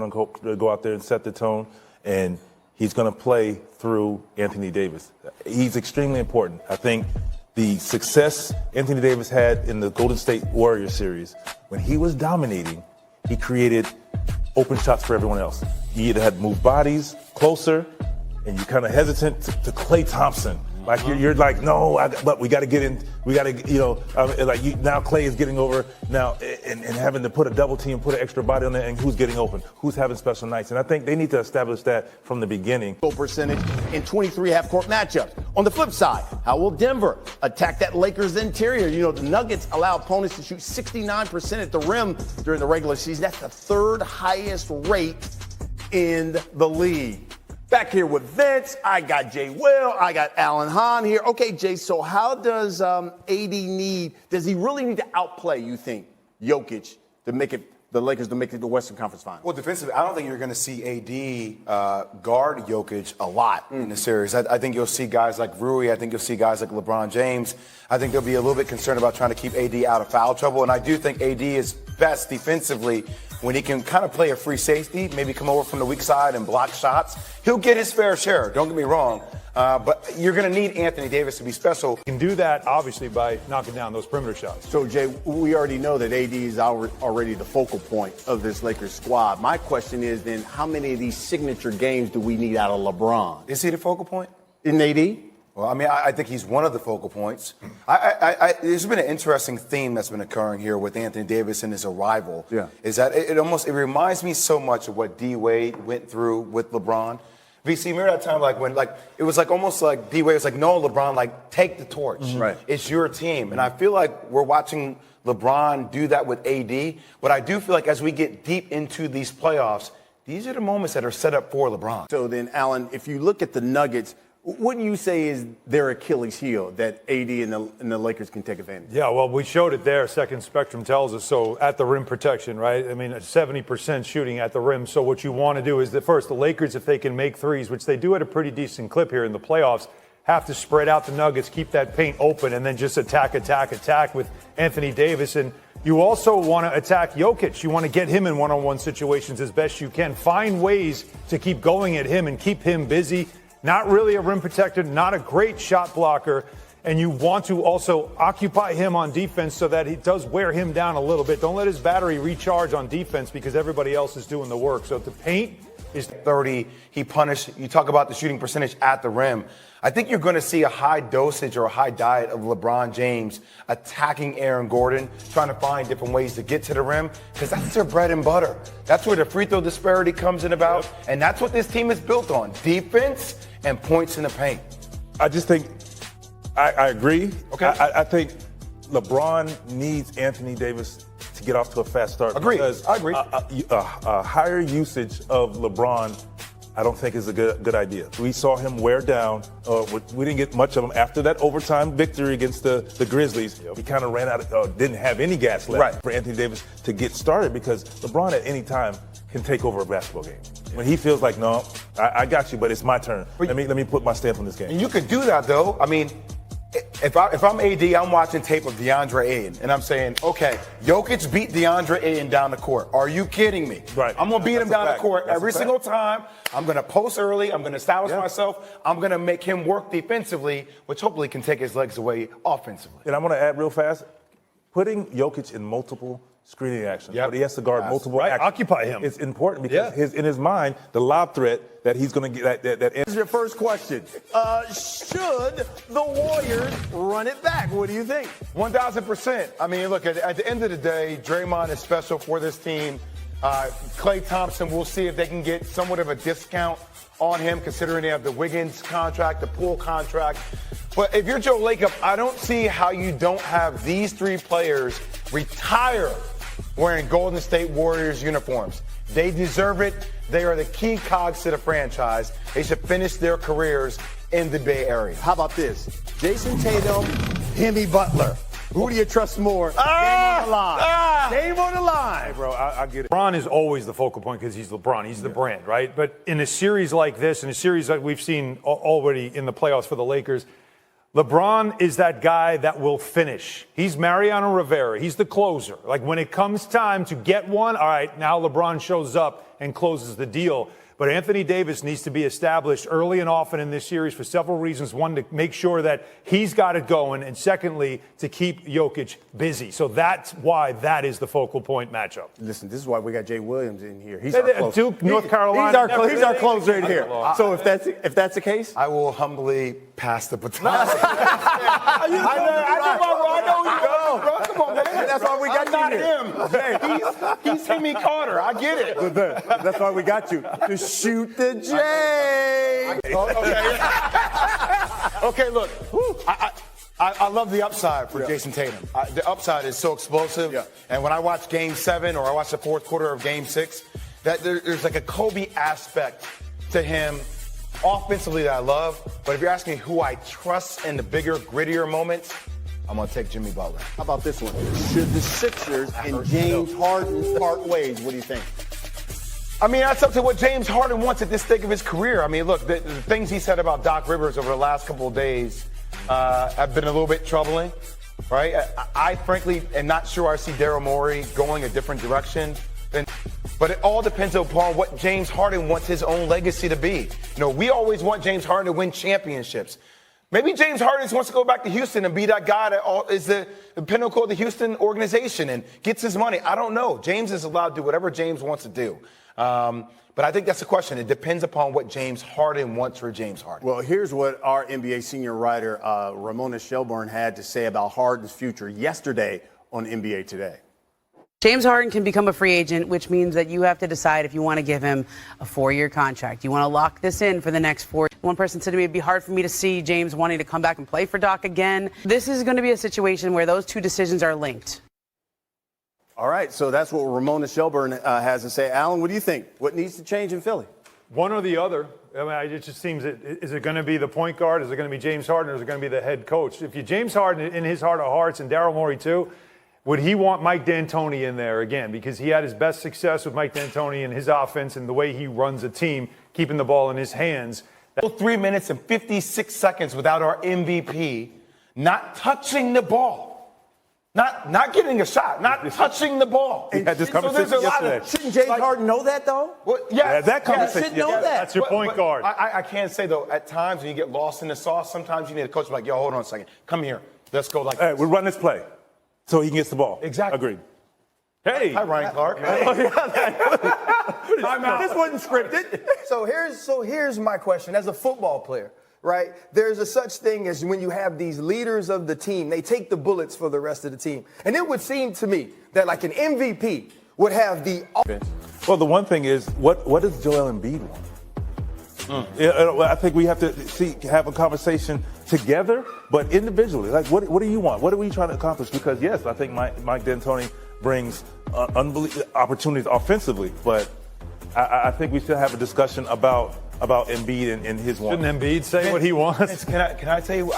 to go out there and set the tone, and he's going to play through Anthony Davis. He's extremely important. I think the success Anthony Davis had in the Golden State Warriors series, when he was dominating, he created open shots for everyone else. He either had to move bodies closer, and you're kind of hesitant to Klay Thompson. Like you're like, no, but we got to get in. We got to, now Klay is getting over now and having to put a double team, put an extra body on there, and who's getting open, who's having special nights. And I think they need to establish that from the beginning. Percentage in 23 half-court matchups. On the flip side, how will Denver attack that Lakers interior? You know, the Nuggets allow opponents to shoot 69% at the rim during the regular season. That's the third highest rate in the league. Back here with Vince, I got Jay Will, I got Alan Hahn here. Okay, Jay, so how does AD does he really need to outplay, you think, Jokic to make it, the Lakers to make it to the Western Conference Finals? Well, defensively, I don't think you're going to see AD guard Jokic a lot in the series. I think you'll see guys like Rui. I think you'll see guys like LeBron James. I think they'll be a little bit concerned about trying to keep AD out of foul trouble. And I do think AD is best defensively when he can kind of play a free safety, maybe come over from the weak side and block shots. He'll get his fair share, don't get me wrong. But you're going to need Anthony Davis to be special. You can do that, obviously, by knocking down those perimeter shots. So, Jay, we already know that AD is already the focal point of this Lakers squad. My question is then, how many of these signature games do we need out of LeBron? Is he the focal point? In AD? Well, I mean, I think he's one of the focal points. There's been an interesting theme that's been occurring here with Anthony Davis and his arrival. Yeah. Is that it reminds me so much of what D. Wade went through with LeBron. VC, remember that time when it was almost like D. Wade was like, no, LeBron, take the torch. Mm-hmm. Right. It's your team. And I feel like we're watching LeBron do that with AD. But I do feel like as we get deep into these playoffs, these are the moments that are set up for LeBron. So then, Alan, if you look at the Nuggets, what do you say is their Achilles heel that AD and the Lakers can take advantage of? Yeah, well, we showed it there. Second Spectrum tells us so. At the rim protection, right? I mean, 70% shooting at the rim. So what you want to do is the Lakers, if they can make threes, which they do at a pretty decent clip here in the playoffs, have to spread out the Nuggets, keep that paint open, and then just attack with Anthony Davis. And you also want to attack Jokic. You want to get him in one-on-one situations as best you can. Find ways to keep going at him and keep him busy. Not really a rim protector, not a great shot blocker. And you want to also occupy him on defense so that he does wear him down a little bit. Don't let his battery recharge on defense because everybody else is doing the work. So if the paint is 30, he punished. You talk about the shooting percentage at the rim. I think you're going to see a high dosage or a high diet of LeBron James attacking Aaron Gordon, trying to find different ways to get to the rim, because that's their bread and butter. That's where the free throw disparity comes in about, and that's what this team is built on, defense and points in the paint. I just think, I agree. Okay. I think LeBron needs Anthony Davis to get off to a fast start. Agreed. Because I agree. A higher usage of LeBron, I don't think is a good idea. We saw him wear down. We didn't get much of him after that overtime victory against the Grizzlies. He kind of ran out, didn't have any gas left for Anthony Davis to get started because LeBron at any time can take over a basketball game. When he feels like, no, I got you, but it's my turn. Let me put my stamp on this game. And you could do that, though. I mean, if I'm AD, I'm watching tape of DeAndre Ayton, and I'm saying, okay, Jokic beat DeAndre Ayton down the court. Are you kidding me? Right. I'm going to beat him down the court every single time. I'm going to post early. I'm going to establish myself. I'm going to make him work defensively, which hopefully can take his legs away offensively. And I'm going to add real fast, putting Jokic in multiple screening actions, but he has to guard multiple actions. Occupy him. It's important because in his mind, the lob threat that he's going to get. This is your first question. Should the Warriors run it back? What do you think? 1,000%. I mean, look, at the end of the day, Draymond is special for this team. Klay Thompson, we'll see if they can get somewhat of a discount on him, considering they have the Wiggins contract, the Poole contract. But if you're Joe Lacob, I don't see how you don't have these three players retire wearing Golden State Warriors uniforms. They deserve it. They are the key cogs to the franchise. They should finish their careers in the Bay Area. How about this? Jason Tatum, Jimmy Butler. Who do you trust more? Game on the line. Game on the line. Hey, bro, I get it. LeBron is always the focal point because he's LeBron. He's the brand, right? But in a series like this, in a series like we've seen already in the playoffs for the Lakers, LeBron is that guy that will finish. He's Mariano Rivera. He's the closer. Like when it comes time to get one, all right, now LeBron shows up and closes the deal. But Anthony Davis needs to be established early and often in this series for several reasons. One, to make sure that he's got it going. And secondly, to keep Jokic busy. So that's why that is the focal point matchup. Listen, this is why we got Jay Williams in here. He's our closer. Duke, North Carolina. He's our closer in here. So if that's the case, I will humbly pass the baton. I know you go. Bro, come on, man. That's why we got I'm you not him. He's Timmy Carter. I get it. That's why we got you to shoot the J. Okay, look. I love the upside for Jason Tatum. The upside is so explosive. Yeah. And when I watch Game 7 or I watch the fourth quarter of Game 6, that there's like a Kobe aspect to him offensively that I love. But if you're asking me who I trust in the bigger, grittier moments, I'm going to take Jimmy Butler. How about this one? Should the Sixers and James Harden part ways? What do you think? I mean, that's up to what James Harden wants at this stage of his career. I mean, look, the things he said about Doc Rivers over the last couple of days have been a little bit troubling, right? I frankly am not sure I see Daryl Morey going a different direction. But it all depends upon what James Harden wants his own legacy to be. You know, we always want James Harden to win championships. Maybe James Harden wants to go back to Houston and be that guy that is the pinnacle of the Houston organization and gets his money. I don't know. James is allowed to do whatever James wants to do. But I think that's the question. It depends upon what James Harden wants for James Harden. Well, here's what our NBA senior writer, Ramona Shelburne, had to say about Harden's future yesterday on NBA Today. James Harden can become a free agent, which means that you have to decide if you want to give him a 4-year contract. You want to lock this in for the next 4 years. One person said to me, it'd be hard for me to see James wanting to come back and play for Doc again. This is going to be a situation where those two decisions are linked. All right, so that's what Ramona Shelburne has to say. Alan, what do you think? What needs to change in Philly? One or the other. I mean, it just seems, is it going to be the point guard? Is it going to be James Harden? Or is it going to be the head coach? If you James Harden in his heart of hearts, and Daryl Morey too, would he want Mike D'Antoni in there again? Because he had his best success with Mike D'Antoni and his offense and the way he runs a team, keeping the ball in his hands. 3 minutes and 56 seconds without our MVP not touching the ball. Not getting a shot, not touching the ball. We had this conversation yesterday. Shouldn't James Harden know that, though? Well, yes, that conversation. He should know that. That's your point guard. I can't say, though, at times when you get lost in the sauce, sometimes you need a coach like, yo, hold on a second. Come here. Let's go like Hey, we run this play so he gets the ball. Exactly. Agreed. Hey. Hi, Ryan Clark. This wasn't scripted. So here's my question. As a football player, right, there's a such thing as when you have these leaders of the team, they take the bullets for the rest of the team. And it would seem to me that like an MVP would have the... Well, the one thing is, what does Joel Embiid want? I think we have to have a conversation together, but individually. Like, what do you want? What are we trying to accomplish? Because, yes, I think Mike D'Antoni brings unbelievable opportunities offensively, but I think we should have a discussion about Embiid and his wants. Shouldn't Embiid say what he wants? Can I tell you,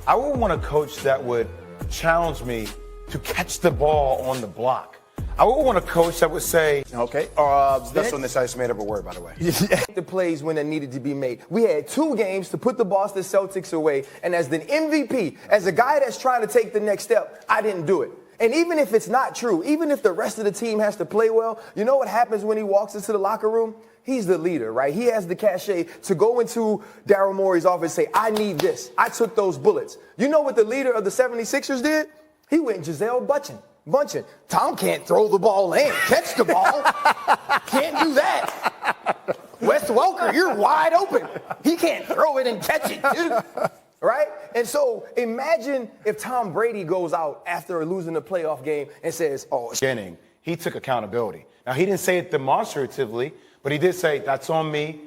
I would want a coach that would challenge me to catch the ball on the block. I would want a coach that would say, Okay. that's on this. I just made up a word, by the way. The plays when they needed to be made. We had 2 games to put the Boston Celtics away, and as the MVP, as a guy that's trying to take the next step, I didn't do it. And even if it's not true, even if the rest of the team has to play well, you know what happens when he walks into the locker room? He's the leader, right? He has the cachet to go into Daryl Morey's office and say, I need this. I took those bullets. You know what the leader of the 76ers did? He went Giselle Bundchen. Tom can't throw the ball and catch the ball. Can't do that. Wes Welker, you're wide open. He can't throw it and catch it, dude. Right? And so imagine if Tom Brady goes out after losing the playoff game and says, Beginning, he took accountability. Now, he didn't say it demonstratively, but he did say, that's on me.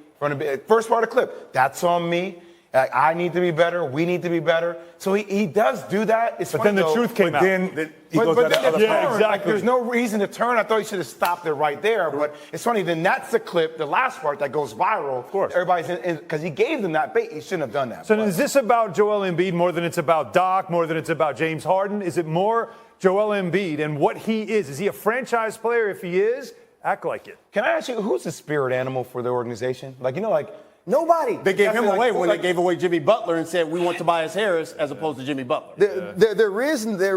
First part of the clip, that's on me. I need to be better. We need to be better. So he does do that. But then the truth came out. Then he goes down the other Yeah, path. exactly. Like, there's no reason to turn. I thought he should have stopped it right there. But it's funny. Then that's the clip, the last part that goes viral. Of course. Everybody's in because he gave them that bait. He shouldn't have done that. So is this about Joel Embiid more than it's about Doc, more than it's about James Harden? Is it more Joel Embiid and what he is? Is he a franchise player? If he is, act like it. Can I ask you, who's the spirit animal for the organization? Like, Nobody. They gave him away when they gave away Jimmy Butler and said, we want Tobias Harris as opposed to Jimmy Butler. There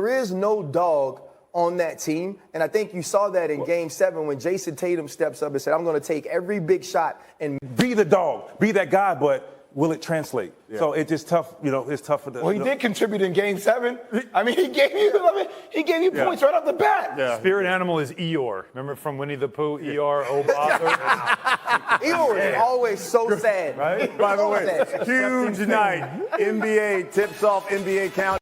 is no dog on that team, and I think you saw that in Game 7 when Jason Tatum steps up and said, I'm going to take every big shot and be the dog, be that guy, but will it translate? Yeah. So it's just tough, it's tough for the. Well, he did contribute in Game 7. I mean, he gave you points right off the bat. Yeah. Spirit animal is Eeyore. Remember from Winnie the Pooh, Eeyore, oh bother. Eeyore is always so sad. Right? By the way, huge night. NBA tips off NBA count.